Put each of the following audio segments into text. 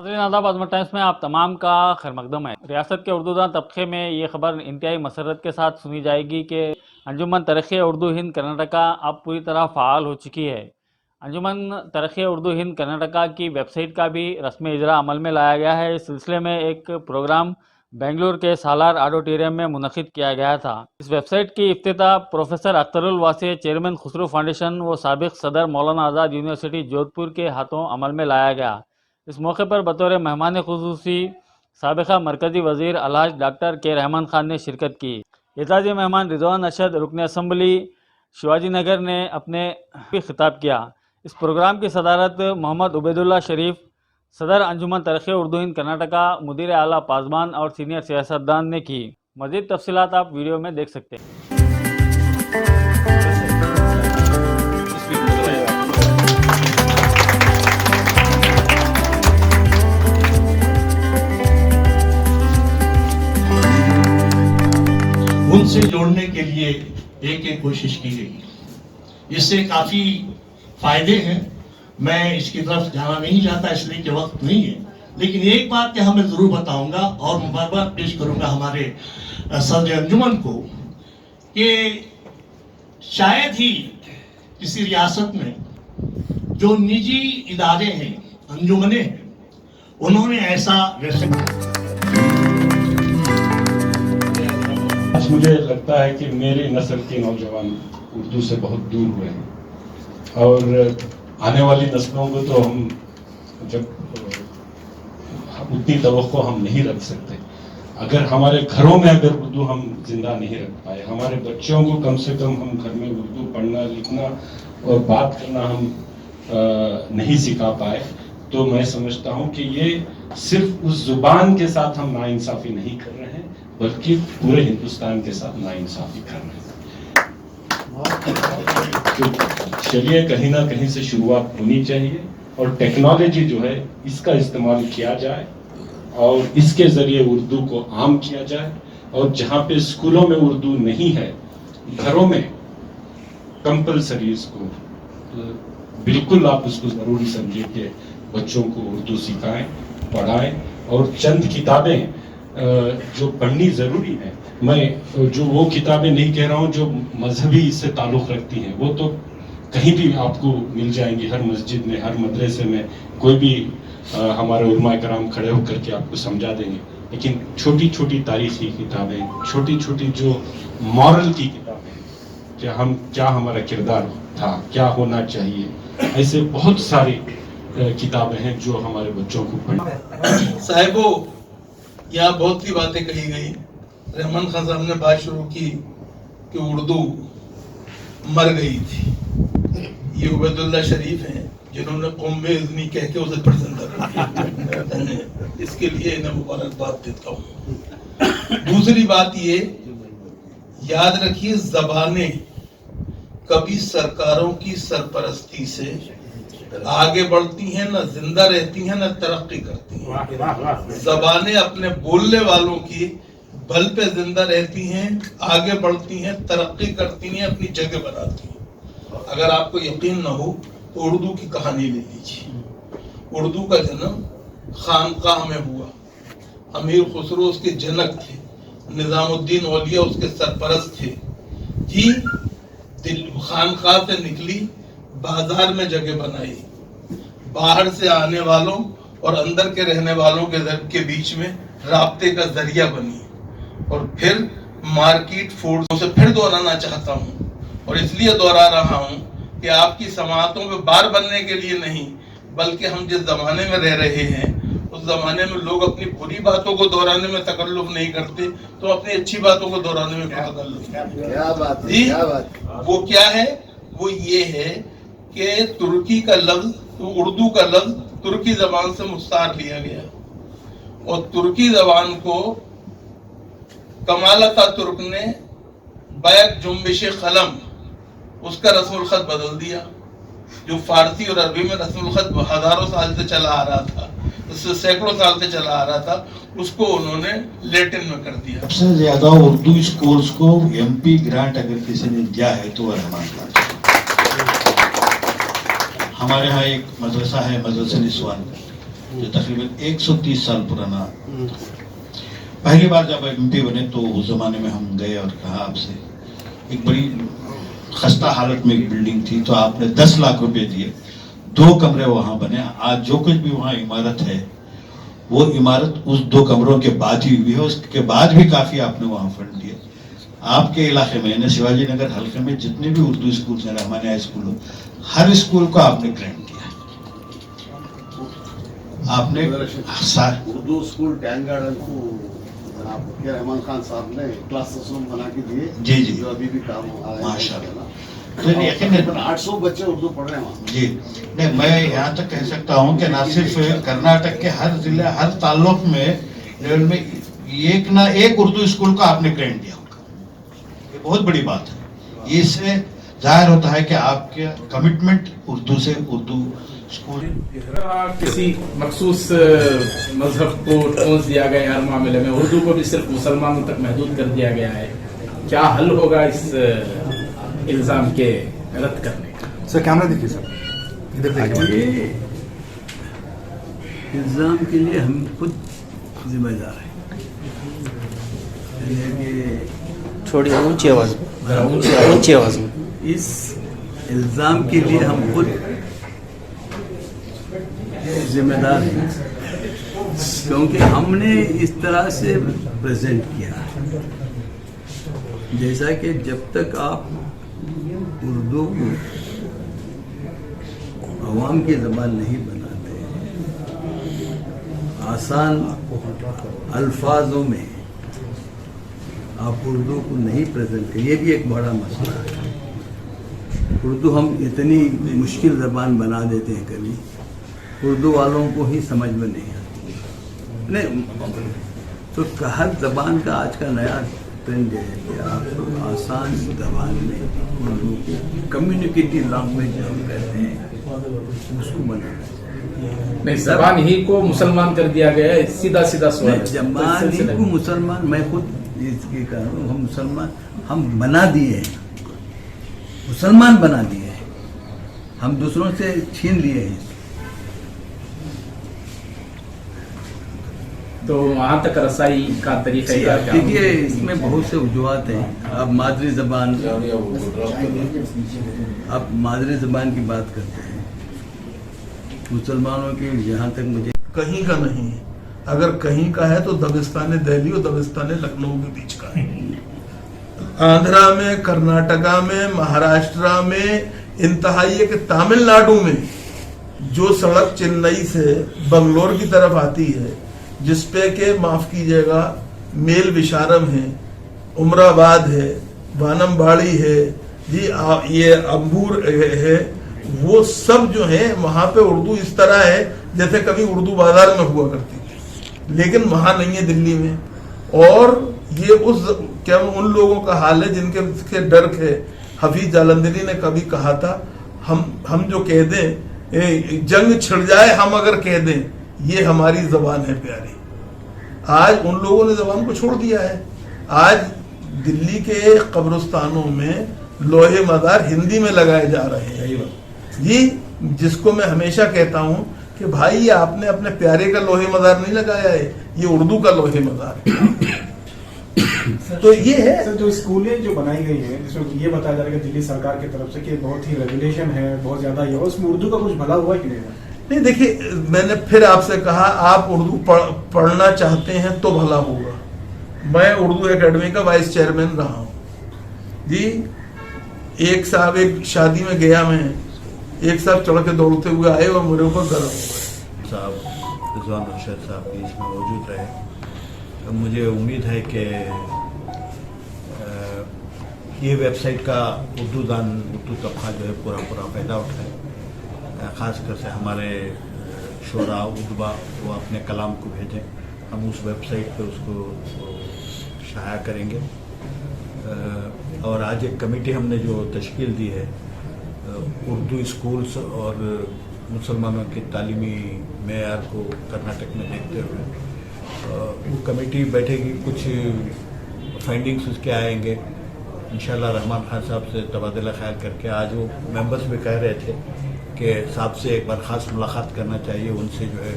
ناظرین آداب، عظمت ٹائمز میں آپ تمام کا خیر مقدم ہے۔ ریاست کے اردو داں طبقے میں یہ خبر انتہائی مسرت کے ساتھ سنی جائے گی کہ انجمن ترقی اردو ہند کرناٹکا اب پوری طرح فعال ہو چکی ہے۔ انجمن ترقی اردو ہند کرناٹکا کی ویب سائٹ کا بھی رسمی اجرا عمل میں لایا گیا ہے۔ اس سلسلے میں ایک پروگرام بنگلور کے سالار آڈیٹوریم میں منعقد کیا گیا تھا۔ اس ویب سائٹ کی افتتاح professor Akhtar Alwasey, chairman Khusro foundation و سابق صدر مولانا آزاد یونیورسٹی جودھ پور کے ہاتھوں عمل میں لایا گیا۔ اس موقع پر بطور مہمان خصوصی سابقہ مرکزی وزیر الحاج ڈاکٹر کے رحمان خان نے شرکت کی۔ اعزازی مہمان رضوان ارشد، رکن اسمبلی شیواجی نگر نے اپنے خطاب کیا۔ اس پروگرام کی صدارت محمد عبید اللہ شریف، صدر انجمن ترقی اردو ہند کرناٹکا، مدیر اعلیٰ پاسبان اور سینئر سیاستدان نے کی۔ مزید تفصیلات آپ ویڈیو میں دیکھ سکتے ہیں۔ ان سے جوڑنے کے لیے ایک کوشش کی گئی۔ اس سے کافی فائدے ہیں، میں اس کی طرف جانا نہیں چاہتا اس لیے کہ وقت نہیں ہے، لیکن ایک بات کہ میں ضرور بتاؤں گا اور مبارکباد پیش کروں گا ہمارے صدر انجمن کو کہ شاید ہی کسی ریاست میں جو نجی ادارے ہیں، انجمنیں ہیں، انہوں نے ایسا مجھے لگتا ہے کہ میری نسل کے نوجوان اردو سے بہت دور ہوئے ہیں، اور آنے والی نسلوں کو تو ہم جب اتنی توقع ہم نہیں رکھ سکتے۔ اگر ہمارے گھروں میں اگر اردو ہم زندہ نہیں رکھ پائے، ہمارے بچوں کو کم سے کم ہم گھر میں اردو پڑھنا لکھنا اور بات کرنا ہم نہیں سکھا پائے، تو میں سمجھتا ہوں کہ یہ صرف اس زبان کے ساتھ ہم ناانصافی نہیں کر رہے ہیں، بلکہ پورے ہندوستان کے ساتھ ناانصافی کر رہے ہیں۔ تو چلیے کہیں نہ کہیں سے شروعات ہونی چاہیے، اور ٹیکنالوجی جو ہے اس کا استعمال کیا جائے اور اس کے ذریعے اردو کو عام کیا جائے، اور جہاں پہ اسکولوں میں اردو نہیں ہے، گھروں میں کمپلسری اس کو بالکل آپ اس کو ضروری سمجھیں کہ بچوں کو اردو سکھائیں، پڑھائیں، اور چند کتابیں جو پڑھنی ضروری ہے، میں جو وہ کتابیں نہیں کہہ رہا ہوں جو مذہبی اس سے تعلق رکھتی ہیں، وہ تو کہیں بھی آپ کو مل جائیں گی، ہر مسجد میں، ہر مدرسے میں، کوئی بھی ہمارے علماء کرام کھڑے ہو کر کے آپ کو سمجھا دیں گے۔ لیکن چھوٹی چھوٹی تاریخی کتابیں، چھوٹی چھوٹی جو مورل کی کتابیں، کیا ہمارا کردار تھا، کیا ہونا چاہیے، ایسے بہت ساری کتابیں ہیں جو ہمارے بچوں کو پڑھیں۔ صاحبو، یہاں بہت سی باتیں کہی گئی۔ رحمان خان صاحب نے بات شروع کی کہ اردو مر گئی تھی۔ یہ عبید اللہ شریف ہیں جنہوں نے قوم اذنی کہہ کے اسے پھر زندہ کر دیا، اس کے لیے انہیں مبارکباد دیتا ہوں۔ دوسری بات یہ یاد رکھیے، زبانیں کبھی سرکاروں کی سرپرستی سے آگے بڑھتی ہیں، نہ زندہ رہتی ہیں، نہ ترقی کرتی ہیں۔ زبانیں اپنے بولنے والوں کی بل پہ زندہ رہتی ہیں، آگے بڑھتی ہیں، ترقی کرتی ہیں، اپنی جگہ بناتی ہیں۔ اگر آپ کو یقین نہ ہو تو اردو کی کہانی لے لیجیے۔ اردو کا جنم خانقاہ میں ہوا، امیر خسرو اس کے جنک تھے، نظام الدین اولیاء اس کے سرپرست تھے۔ جی خانقاہ سے نکلی، بازار میں جگہ بنائی، باہر سے آنے والوں اور اندر کے رہنے والوں کے بیچ میں رابطے کا ذریعہ بنی، اور پھر مارکیٹ فورس سے پھر دہرانا چاہتا ہوں، اور اس لیے دہرا رہا ہوں کہ آپ کی سماعتوں پہ بار بننے کے لیے نہیں، بلکہ ہم جس زمانے میں رہ رہے ہیں اس زمانے میں لوگ اپنی بری باتوں کو دہرانے میں تکلف نہیں کرتے، تو اپنی اچھی باتوں کو دہرانے میں تکلف کرتے۔ جی وہ کیا ہے؟ وہ یہ ہے کہ ترکی کا لفظ، اردو کا لفظ ترکی زبان سے مستعار لیا گیا، اور ترکی زبان کو کمال اتاترک نے بیک جنبش قلم اس کا رسم الخط بدل دیا۔ جو فارسی اور عربی میں رسم الخط ہزاروں سال سے چلا آ رہا تھا، سینکڑوں سال سے چلا آ رہا تھا، اس کو انہوں نے لیٹن میں کر دیا۔ سب سے زیادہ اردو اس کورس کو ایم پی گرانٹ اگر کسی نے دیا ہے تو وہ رحمان خان۔ ہمارے ہاں ایک مدرسہ ہے مدرسہ نسوان، जो तकरीबन 130 साल पुराना। पहली बार जब MP बने तो उस जमाने में हम गए और कहा आपसे, एक बड़ी खस्ता हालत में एक बिल्डिंग थी, तो आपने 10 लाख रुपए दिए, 2 कमरे वहां बने। आज जो कुछ भी वहां इमारत है, वो इमारत उस 2 कमरों के बाद ही हुई है, उसके बाद भी काफी आपने वहां फंड दिए। आपके इलाके में यानी शिवाजी नगर हल्के में जितने भी उर्दू स्कूल हैं, रहमानिया स्कूल हो, हर स्कूल को आपने ग्रांट किया है। आपने उर्दू स्कूल टैंक गार्डन को जनाब के रहमान खान साहब ने क्लासरूम बना के दिए, जी जी, जो अभी भी काम हो रहा है माशाल्लाह। तकरीबन 800 बच्चे उर्दू पढ़ रहे हैं वहाँ। जी नहीं, मैं यहाँ तक कह सकता हूँ कि ना सिर्फ कर्नाटक के हर जिले, हर ताल्लुक में लेवल में एक ना एक उर्दू स्कूल को आपने ग्रांट दिया होगा। ये बहुत बड़ी बात है। इससे जाहिर होता है कि आपके कमिटमेंट उर्दू से, उर्दू स्कूल। किसी मखसूस मजहब को ठोंस दिया गया हर मामले में, उर्दू को भी सिर्फ मुसलमानों तक महदूद कर दिया गया है। क्या हल होगा इस इल्ज़ाम के रद्द करने का? सर कैमरा देखिए सर, इधर देखिए। इल्ज़ाम के लिए हम खुद जिम्मेदार हैं। थोड़ी ऊंची आवाज़ में, ऊंची आवाज़ में। इस इल्ज़ाम के लिए हम खुद जिम्मेदार हैं, क्योंकि हमने इस तरह से प्रेजेंट किया जैसा कि जब तक आप उर्दू को अवाम की ज़बान नहीं बनाते, आसान अल्फाजों में आप उर्दू को नहीं प्रेजेंट करें, ये भी एक बड़ा मसला है। उर्दू हम इतनी मुश्किल ज़बान बना देते हैं, कभी उर्दू वालों को ही समझ में नहीं आती। नहीं तो हर ज़बान का आज का नया ट्रेंड है कि आप आसान ज़बान में उर्दू को कम्युनिकेटिव लैंग्वेज जो हम कहते हैं उसको बनाना चाहिए। नहीं, ज़बान ही को मुसलमान कर दिया गया है, सीधा सीधा सवाल। ज़बान ही को मुसलमान, मैं खुद इसके कारण हम मुसलमान हम बना दिए हैं, मुसलमान बना दिए हैं, हम दूसरों से छीन लिए हैं। तो वहाँ तक रसाई का तरीका क्या? देखिए इसमें बहुत से वजूहात हैं। आप मादरी ज़बान की बात करते हैं, मुसलमानों की जहाँ तक मुझे कहीं का नहीं है। अगर कहीं का है तो दबिस्तान दिल्ली और दबिस्तान लखनऊ के बीच का है। आंध्रा में, कर्नाटका में, महाराष्ट्र में, इंतहाई है कि तमिलनाडु में जो सड़क चेन्नई से बंगलोर की तरफ आती है, जिसपे के माफ कीजिएगा मेल विशारम है, उमराबाद है, वानमबाड़ी है जी, ये अंबूर है, वो सब जो है वहां पे उर्दू इस तरह है जैसे कभी उर्दू बाजार में हुआ करती थी, लेकिन वहां नहीं है दिल्ली में। और ये क्या उन लोगों का हाल है जिनके डर के हफीज जालंधरी ने कभी कहा था, हम जो कह दें जंग छिड़ जाए, हम अगर कह दें ये हमारी जबान है प्यारी। आज उन लोगों ने जबान को छोड़ दिया है। आज दिल्ली के कब्रिस्तानों में लोहे मदार हिंदी में लगाए जा रहे हैं जी, जिसको मैं हमेशा कहता हूं कि भाई ये आपने अपने प्यारे का लोहे मदार नहीं लगाया है, ये उर्दू का लोहे मदार है। तो ये है सर, जो स्कूलें जो बनाई गई हैं जिसमें ये बताया जा रहा है कि दिल्ली सरकार की तरफ से कि बहुत ही रेगुलेशन है, बहुत ज्यादा ये, उसमें उर्दू का कुछ भला हुआ कि नहीं? नहीं, देखिए मैंने फिर आपसे कहा, आप उर्दू पढ़ना चाहते हैं तो भला होगा। मैं उर्दू एकेडमी का वाइस चेयरमैन रहा हूँ जी। एक साहब एक शादी में गया, मैं एक साहब चढ़ के दौड़ते हुए आए और मेरे ऊपर गर्म हो गए। साहब रिजवान अरशद साहब भी इसमें मौजूद रहे। तो मुझे उम्मीद है कि ये वेबसाइट का उर्दू तबका जो है पूरा फ़ायदा उठाए। ख़ासकर से हमारे शोरा उदबा वो अपने कलाम को भेजें, हम उस वेबसाइट पे उसको शाया करेंगे। और आज एक कमेटी हमने जो तश्कील दी है उर्दू स्कूल्स और मुसलमानों के तालीमी मेयार को कर्नाटक में देखते हुए वो कमेटी बैठेगी, कुछ फाइंडिंग्स उसके आएंगे इंशाल्लाह। रहमान खान साहब से तबादला ख्याल करके आज वो मेंबर्स भी कह रहे थे कि साहब से एक बार ख़ास मुलाकात करना चाहिए, उनसे जो है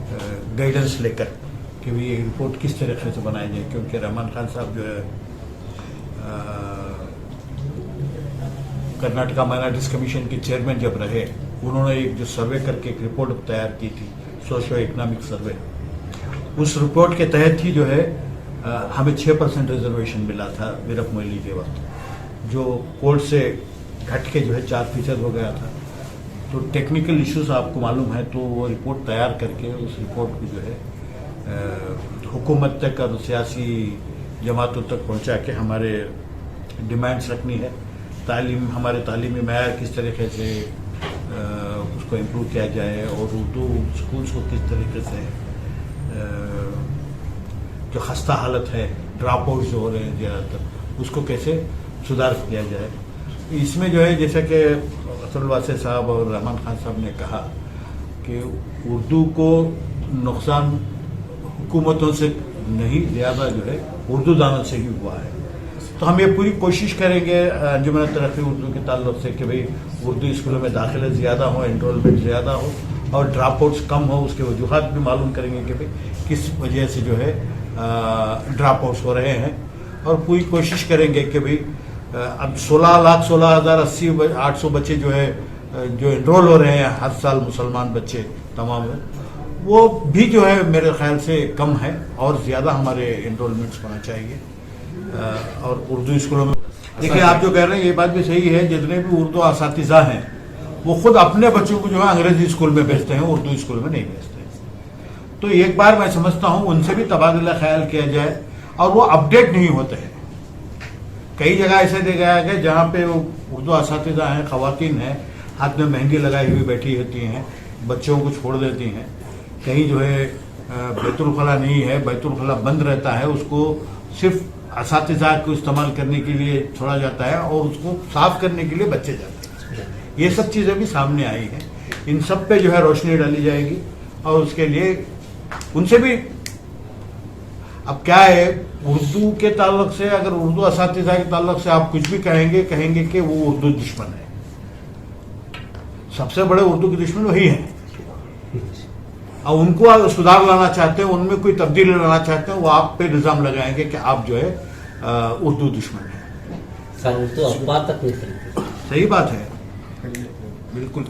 गाइडेंस लेकर कि भी ये रिपोर्ट किस तरीके से बनाई जाए, क्योंकि रहमान खान साहब जो है कर्नाटका माइनॉरिटीज कमीशन के चेयरमैन जब रहे, उन्होंने एक जो सर्वे करके एक रिपोर्ट तैयार की थी, सोशो इकोनॉमिक सर्वे, उस रिपोर्ट के तहत ही जो है हमें 6% रिजर्वेशन मिला था वीरप्प मोइली के वक्त, जो कोर्ट से घट के जो है 4% हो गया था। तो टेक्निकल इश्यूज आपको मालूम है, तो वो रिपोर्ट तैयार करके उस रिपोर्ट को जो है हुकूमत तक और सियासी जमातों तक पहुंचा के हमारे डिमांड्स रखनी है। तालीम, हमारे तालीमी मैयार किस तरीके से उसको इम्प्रूव किया जाए और उर्दू स्कूल्स को किस तरीके से जो खस्ता हालत है, ड्रॉप आउट जो हो रहे हैं ज़्यादातर, उसको कैसे सुधार किया जाए। इसमें जो है जैसा कि असदुल वासी साहब और रहमान खान साहब ने कहा कि उर्दू को नुकसान हुकूमतों से नहीं, ज़्यादा जो है उर्दू दानों से ही हुआ है। तो हम ये पूरी कोशिश करेंगे अंजुमन तरक्की उर्दू के ताल्लुक से कि भाई उर्दू स्कूलों में दाखिले ज़्यादा हो, एनरोलमेंट ज़्यादा हो और ड्रॉप आउट्स कम हो। उसके वजूहात भी मालूम करेंगे कि भाई किस वजह से जो है ड्रॉप आउट्स हो रहे हैं, और पूरी कोशिश करेंगे कि भाई अब 16,80,800 बच्चे जो है जो एनरोल हो रहे हैं हर साल, मुसलमान बच्चे तमाम, वो भी जो है मेरे ख्याल से कम है और ज़्यादा हमारे एनरोलमेंट्स होना चाहिए। और उर्दू स्कूलों में देखिए, आप जो कह रहे हैं ये बात भी सही है, जितने भी उर्दू असातिज़ा हैं वो खुद अपने बच्चों को जो है अंग्रेजी स्कूल में भेजते हैं, उर्दू स्कूल में नहीं भेजते। तो एक बार मैं समझता हूँ उनसे भी तबादला ख्याल किया जाए, और वो अपडेट नहीं होते हैं। कई जगह ऐसे देखा गया कि जहाँ पे उर्दू असातिज़ा हैं, ख़वातीन हैं, हाथ में मेहंदी लगाई हुई बैठी होती हैं, बच्चों को छोड़ देती हैं। कहीं जो है बैतुल खला नहीं है, बैतुल खला बंद रहता है, उसको सिर्फ असातिज़ा को इस्तेमाल करने के लिए छोड़ा जाता है और उसको साफ करने के लिए बच्चे जाते हैं। ये सब चीज़ें भी सामने आई हैं, इन सब पे जो है रोशनी डाली जाएगी, और उसके लिए उनसे भी अब क्या है, उर्दू के ताल्लुक से, अगर उर्दू असातिज़ा के ताल्लुक से आप कुछ भी कहेंगे कि वो उर्दू दुश्मन है। सबसे बड़े उर्दू के दुश्मन वही हैं, और उनको सुधार लाना चाहते हैं, उनमें कोई तब्दीली लाना चाहते हैं, वो आप पे इल्ज़ाम लगाएंगे कि आप जो है उर्दू दुश्मन है। सर, उर्दू अखबार तक नहीं खरीदते। सही बात है, बिल्कुल।